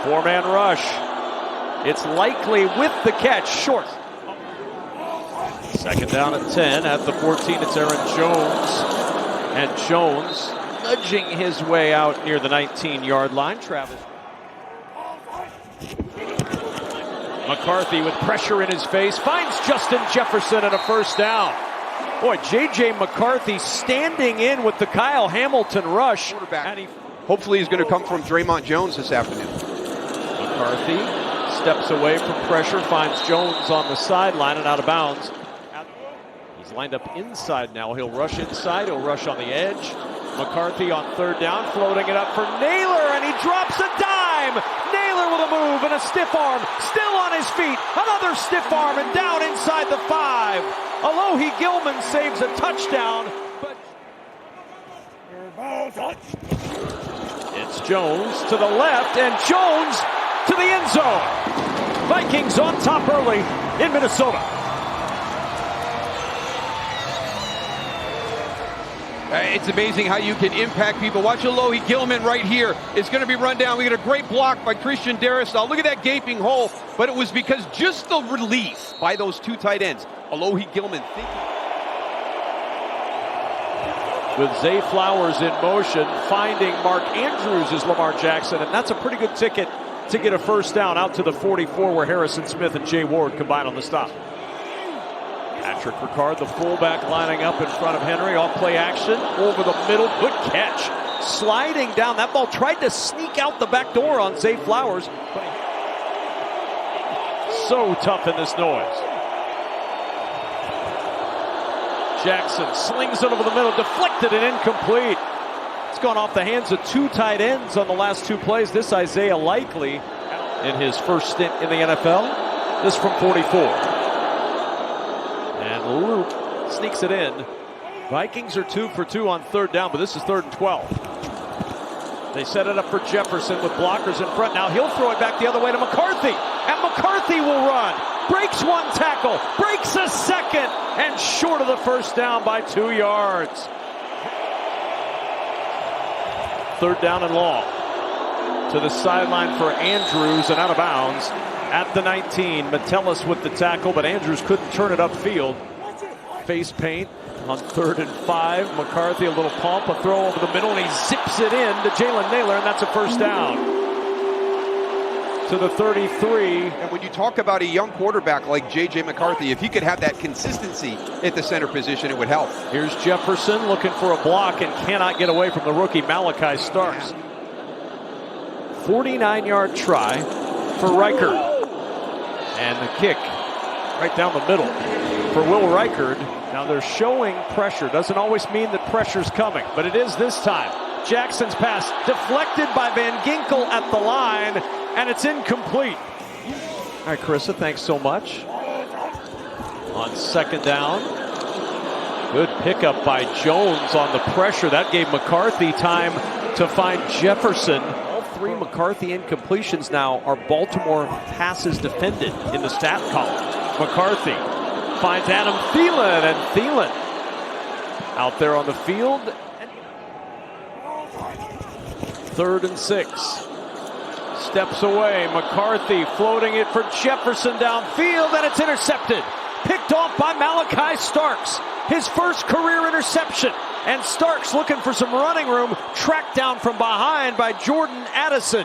Four-man rush. It's Likely with the catch, short. Second down at 10. At the 14, it's Aaron Jones. And Jones nudging his way out near the 19-yard line. Travis. McCarthy with pressure in his face finds Justin Jefferson and a first down. Boy, J.J. McCarthy standing in with the Kyle Hamilton rush. And hopefully he's going to come from Draymond Jones this afternoon. McCarthy steps away from pressure, finds Jones on the sideline and out of bounds. He's lined up inside now. He'll rush inside. He'll rush on the edge. McCarthy on third down, floating it up for Naylor, and he drops a dime. Naylor with a move and a stiff arm, still on his feet. Another stiff arm and down inside the 5. Alohi Gilman saves a touchdown, but it's Jones to the left, and Jones to the end zone. Vikings on top early in Minnesota. It's amazing how you can impact people. Watch Alohi Gilman right here. It's going to be run down. We get a great block by Christian Darrisaw. Look at that gaping hole. But it was because just the release by those two tight ends. Alohi Gilman thinking. With Zay Flowers in motion, finding Mark Andrews is Lamar Jackson. And that's a pretty good ticket to get a first down out to the 44 where Harrison Smith and Jay Ward combine on the stop. Patrick Ricard, the fullback, lining up in front of Henry. Off play action over the middle. Good catch. Sliding down. That ball tried to sneak out the back door on Zay Flowers. But so tough in this noise. Jackson slings it over the middle. Deflected and incomplete. It's gone off the hands of two tight ends on the last two plays. This Isaiah Likely in his first stint in the NFL. This from 44. And Luke sneaks it in. Vikings are 2 for 2 on third down, but this is 3rd and 12. They set it up for Jefferson with blockers in front. Now he'll throw it back the other way to McCarthy. And McCarthy will run. Breaks one tackle. Breaks a second. And short of the first down by 2 yards. Third down and long. To the sideline for Andrews and out of bounds. At the 19, Metellus with the tackle, but Andrews couldn't turn it upfield. Face paint on 3rd and 5. McCarthy a little pump, a throw over the middle, and he zips it in to Jalen Naylor, and that's a first down. To the 33. And when you talk about a young quarterback like J.J. McCarthy, if he could have that consistency at the center position, it would help. Here's Jefferson looking for a block and cannot get away from the rookie Malachi Starks. 49-yard try for Reichard. And the kick right down the middle for Will Reichard. Now they're showing pressure. Doesn't always mean that pressure's coming, but it is this time. Jackson's pass deflected by Van Ginkel at the line, and it's incomplete. All right, Carissa, thanks so much. On second down. Good pickup by Jones on the pressure. That gave McCarthy time to find Jefferson. 3 McCarthy incompletions now are Baltimore passes defended in the stat column. McCarthy finds Adam Thielen, and Thielen out there on the field. 3rd and 6. Steps away. McCarthy floating it for Jefferson downfield, and it's intercepted. Picked off by Malachi Starks. His first career interception. And Starks looking for some running room, tracked down from behind by Jordan Addison.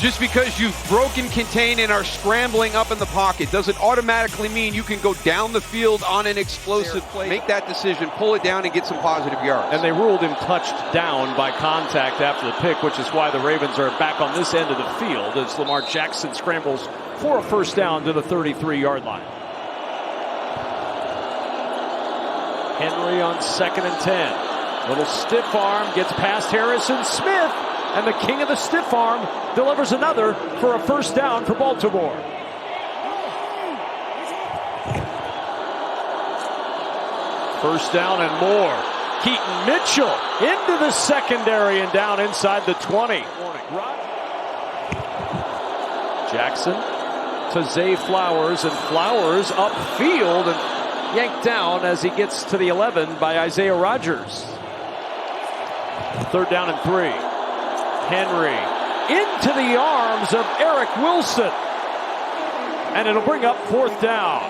Just because you've broken contain and are scrambling up in the pocket doesn't automatically mean you can go down the field on an explosive play. Make that decision, pull it down, and get some positive yards. And they ruled him touched down by contact after the pick, which is why the Ravens are back on this end of the field as Lamar Jackson scrambles for a first down to the 33-yard line. Henry on 2nd and 10. Little stiff arm gets past Harrison Smith, and the king of the stiff arm delivers another for a first down for Baltimore. First down and more. Keaton Mitchell into the secondary and down inside the 20. Jackson to Zay Flowers, and Flowers upfield and yanked down as he gets to the 11 by Isaiah Rodgers. 3rd down and 3. Henry into the arms of Eric Wilson. And it'll bring up 4th down.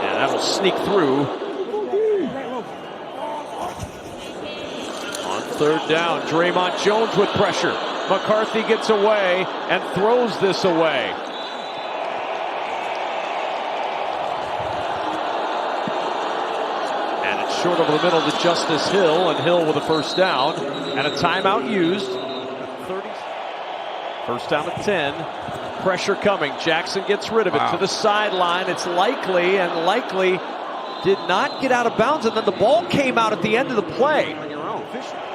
And that'll sneak through. On 3rd down, Draymond Jones with pressure. McCarthy gets away and throws this away. And it's short over the middle to Justice Hill, and Hill with a 1st down. And a timeout used. 1st down at 10. Pressure coming. Jackson gets rid of it to the sideline. It's likely did not get out of bounds, and then the ball came out at the end of the play.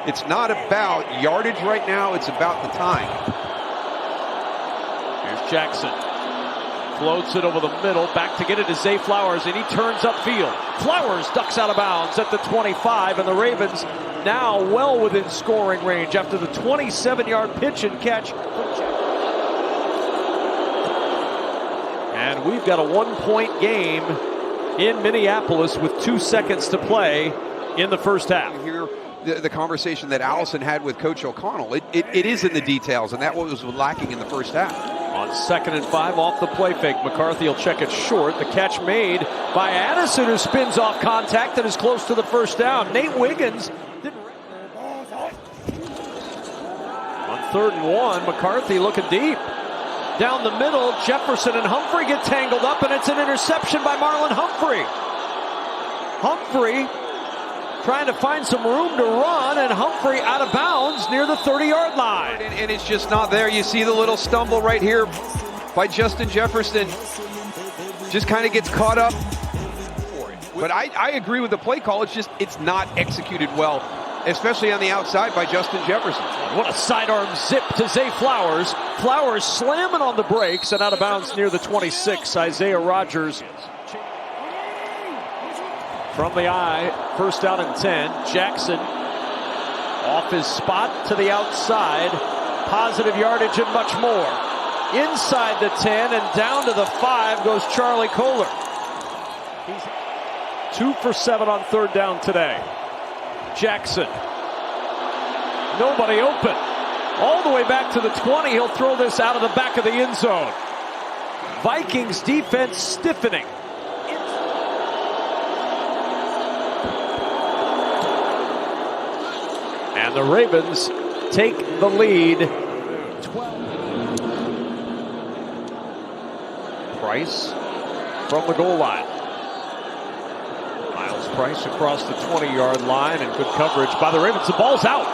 It's not about yardage right now, it's about the time. Here's Jackson. Floats it over the middle, back to get it to Zay Flowers, and he turns upfield. Flowers ducks out of bounds at the 25, and the Ravens now well within scoring range after the 27-yard pitch and catch. And we've got a 1-point game in Minneapolis with 2 seconds to play in the first half. The conversation that Allison had with Coach O'Connell. It is in the details, and that was lacking in the first half. On 2nd and 5 off the play fake, McCarthy will check it short. The catch made by Addison, who spins off contact and is close to the 1st down. Nate Wiggins didn't. On 3rd and 1, McCarthy looking deep. Down the middle, Jefferson and Humphrey get tangled up, and it's an interception by Marlon Humphrey. Humphrey trying to find some room to run, and Humphrey out of bounds near the 30-yard line. And it's just not there. You see the little stumble right here by Justin Jefferson. Just kind of gets caught up. But I agree with the play call. It's not executed well, especially on the outside by Justin Jefferson. What a sidearm zip to Zay Flowers. Flowers slamming on the brakes and out of bounds near the 26. Isaiah Rodgers from the eye, 1st down and 10. Jackson off his spot to the outside. Positive yardage and much more. Inside the 10 and down to the 5 goes Charlie Kohler. He's 2 for 7 on 3rd down today. Jackson. Nobody open. All the way back to the 20. He'll throw this out of the back of the end zone. Vikings defense stiffening. And the Ravens take the lead. 12. Price from the goal line. Miles Price across the 20-yard line, and good coverage by the Ravens. The ball's out.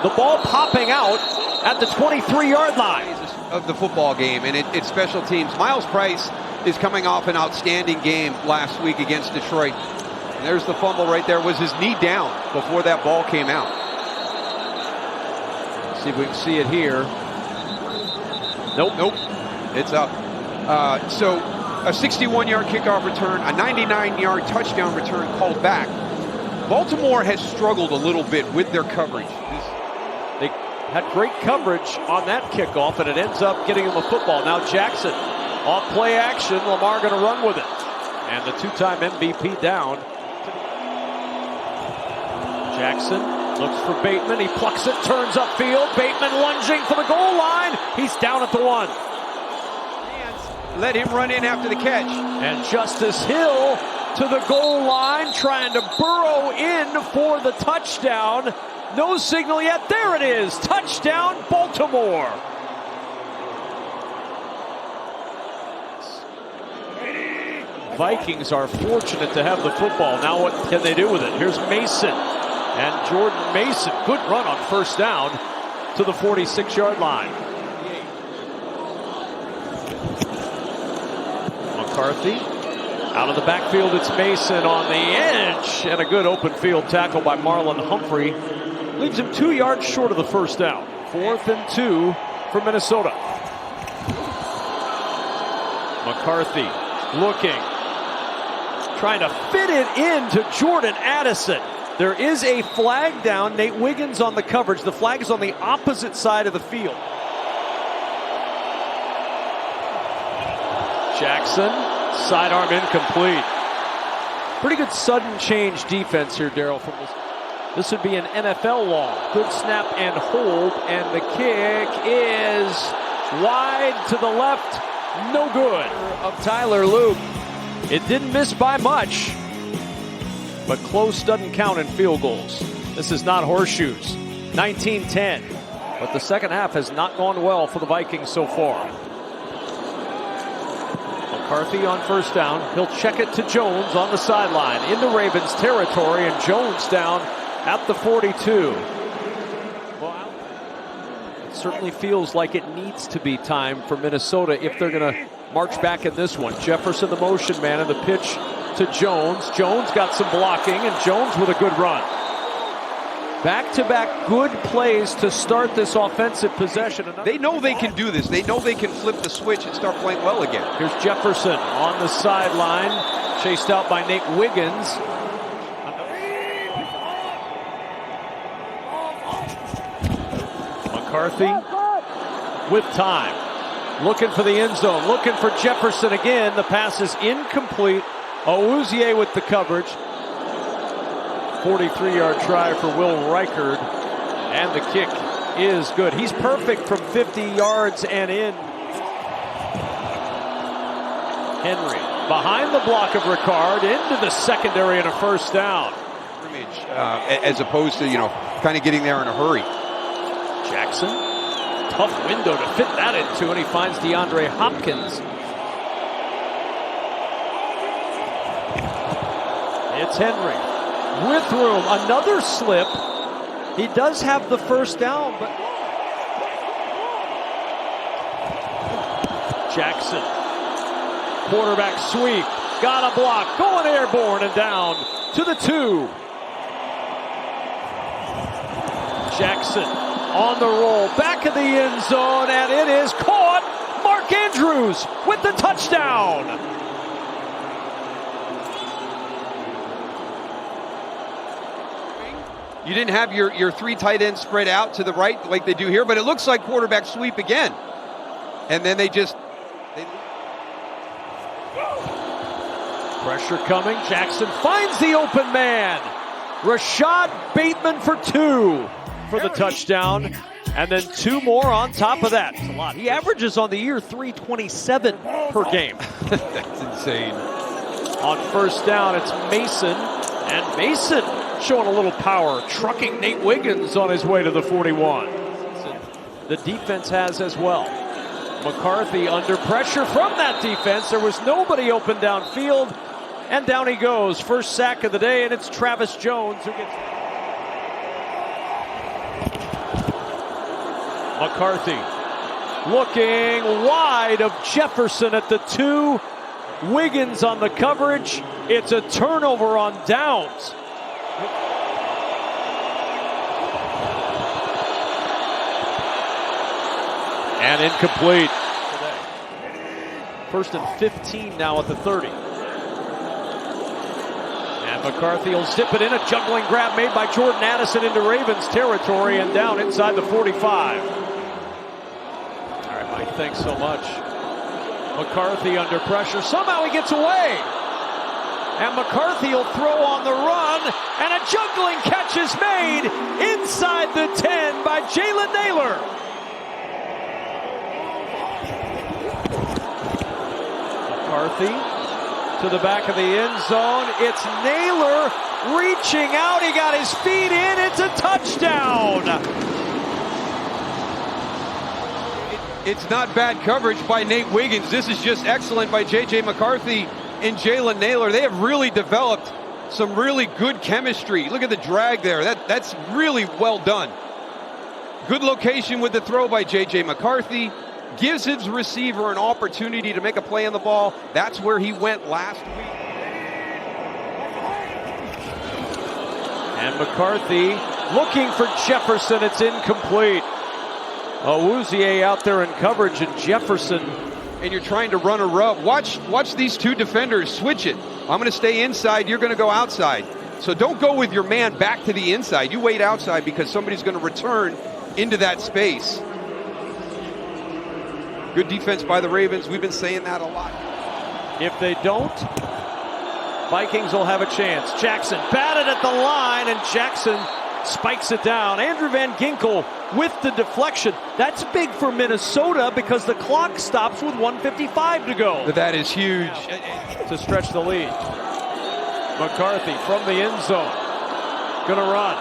The ball popping out at the 23-yard line. Of the football game, and it's special teams. Miles Price is coming off an outstanding game last week against Detroit. And there's the fumble right there. Was his knee down before that ball came out? See if we can see it here. Nope. It's up. So a 61-yard kickoff return, a 99-yard touchdown return called back. Baltimore has struggled a little bit with their coverage. They had great coverage on that kickoff, and it ends up getting them the football. Now Jackson off play action. Lamar going to run with it. And the 2-time MVP down. Jackson looks for Bateman. He plucks it, turns upfield. Bateman lunging for the goal line. He's down at the 1. Let him run in after the catch. And Justice Hill to the goal line, trying to burrow in for the touchdown. No signal yet. There it is. Touchdown, Baltimore. Vikings are fortunate to have the football. Now what can they do with it? Here's Mason. And Jordan Mason, good run on 1st down to the 46-yard line. McCarthy out of the backfield. It's Mason on the edge, and a good open field tackle by Marlon Humphrey. Leaves him 2 yards short of the 1st down. 4th and 2 for Minnesota. McCarthy looking, trying to fit it into Jordan Addison. There is a flag down. Nate Wiggins on the coverage. The flag is on the opposite side of the field. Jackson, sidearm incomplete. Pretty good sudden change defense here, Daryl, from this. This would be an NFL long. Good snap and hold, and the kick is wide to the left. No good. Of Tyler Luke. It didn't miss by much, but close doesn't count in field goals. This is not horseshoes. 19-10. But the second half has not gone well for the Vikings so far. McCarthy on first down. He'll check it to Jones on the sideline into Ravens territory, and Jones down at the 42. Well, it certainly feels like it needs to be time for Minnesota if they're going to march back in this one. Jefferson, the motion man, and the pitch to Jones. Jones got some blocking, and Jones with a good run. Back-to-back good plays to start this offensive possession. They know they can do this. They know they can flip the switch and start playing well again. Here's Jefferson on the sideline, chased out by Nate Wiggins. McCarthy with time. Looking for the end zone. Looking for Jefferson again. The pass is incomplete. Awuzie with the coverage. 43-yard try for Will Reichard, and the kick is good. He's perfect from 50 yards and in. Henry behind the block of Ricard into the secondary and a first down. As opposed to, kind of getting there in a hurry. Jackson, tough window to fit that into, and he finds DeAndre Hopkins. It's Henry. With room, another slip. He does have the first down, but Jackson, quarterback sweep, got a block, going airborne and down to the 2. Jackson on the roll, back of the end zone, and it is caught. Mark Andrews with the touchdown. You didn't have your 3 tight ends spread out to the right like they do here, but it looks like quarterback sweep again. And then pressure coming. Jackson finds the open man. Rashad Bateman for 2 for the touchdown. And then 2 more on top of that. It's a lot. He averages on the year 327 per game. That's insane. On first down, it's Mason. And Mason showing a little power, trucking Nate Wiggins on his way to the 41. The defense has as well. McCarthy under pressure from that defense. There was nobody open downfield, and down he goes. First sack of the day, and it's Travis Jones who gets... McCarthy looking wide of Jefferson at the 2. Wiggins on the coverage. It's a turnover on downs. And incomplete. First and 15 now at the 30. And McCarthy will zip it in. A juggling grab made by Jordan Addison into Ravens territory and down inside the 45. All right, Mike, thanks so much. McCarthy under pressure. Somehow he gets away. And McCarthy will throw on the run. And a juggling catch is made inside the 10 by Jalen Naylor. McCarthy to the back of the end zone. It's Naylor reaching out. He got his feet in. It's a touchdown. It's not bad coverage by Nate Wiggins. This is just excellent by J.J. McCarthy and Jalen Naylor. They have really developed some really good chemistry. Look at the drag there. That's really well done. Good location with the throw by J.J. McCarthy. Gives his receiver an opportunity to make a play on the ball. That's where he went last week. And McCarthy looking for Jefferson. It's incomplete. Awuzie out there in coverage, and Jefferson. And you're trying to run a rub. Watch these 2 defenders switch it. I'm going to stay inside. You're going to go outside. So don't go with your man back to the inside. You wait outside because somebody's going to return into that space. Good defense by the Ravens. We've been saying that a lot. If they don't, Vikings will have a chance. Jackson batted at the line, and Jackson spikes it down. Andrew Van Ginkel with the deflection. That's big for Minnesota because the clock stops with 1:55 to go. That is huge. To stretch the lead. McCarthy from the end zone. Gonna run.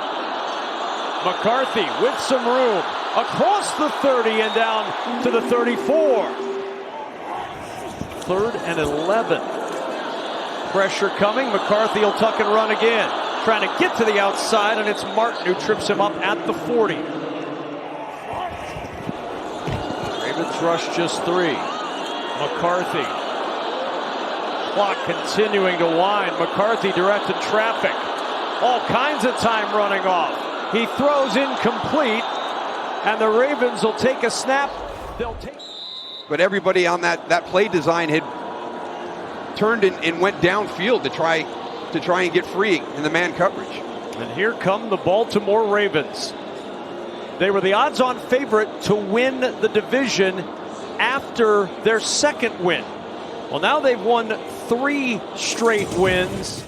McCarthy with some room. Across the 30 and down to the 34. 3rd and 11. Pressure coming. McCarthy will tuck and run again. Trying to get to the outside, and it's Martin who trips him up at the 40. Ravens rush just 3. McCarthy. Clock continuing to wind. McCarthy directed traffic. All kinds of time running off. He throws incomplete, and the Ravens will take a snap. They'll take. But everybody on that play design had turned and went downfield to try and get free in the man coverage. And here come the Baltimore Ravens. They were the odds-on favorite to win the division after their second win. Well, now they've won 3 straight wins.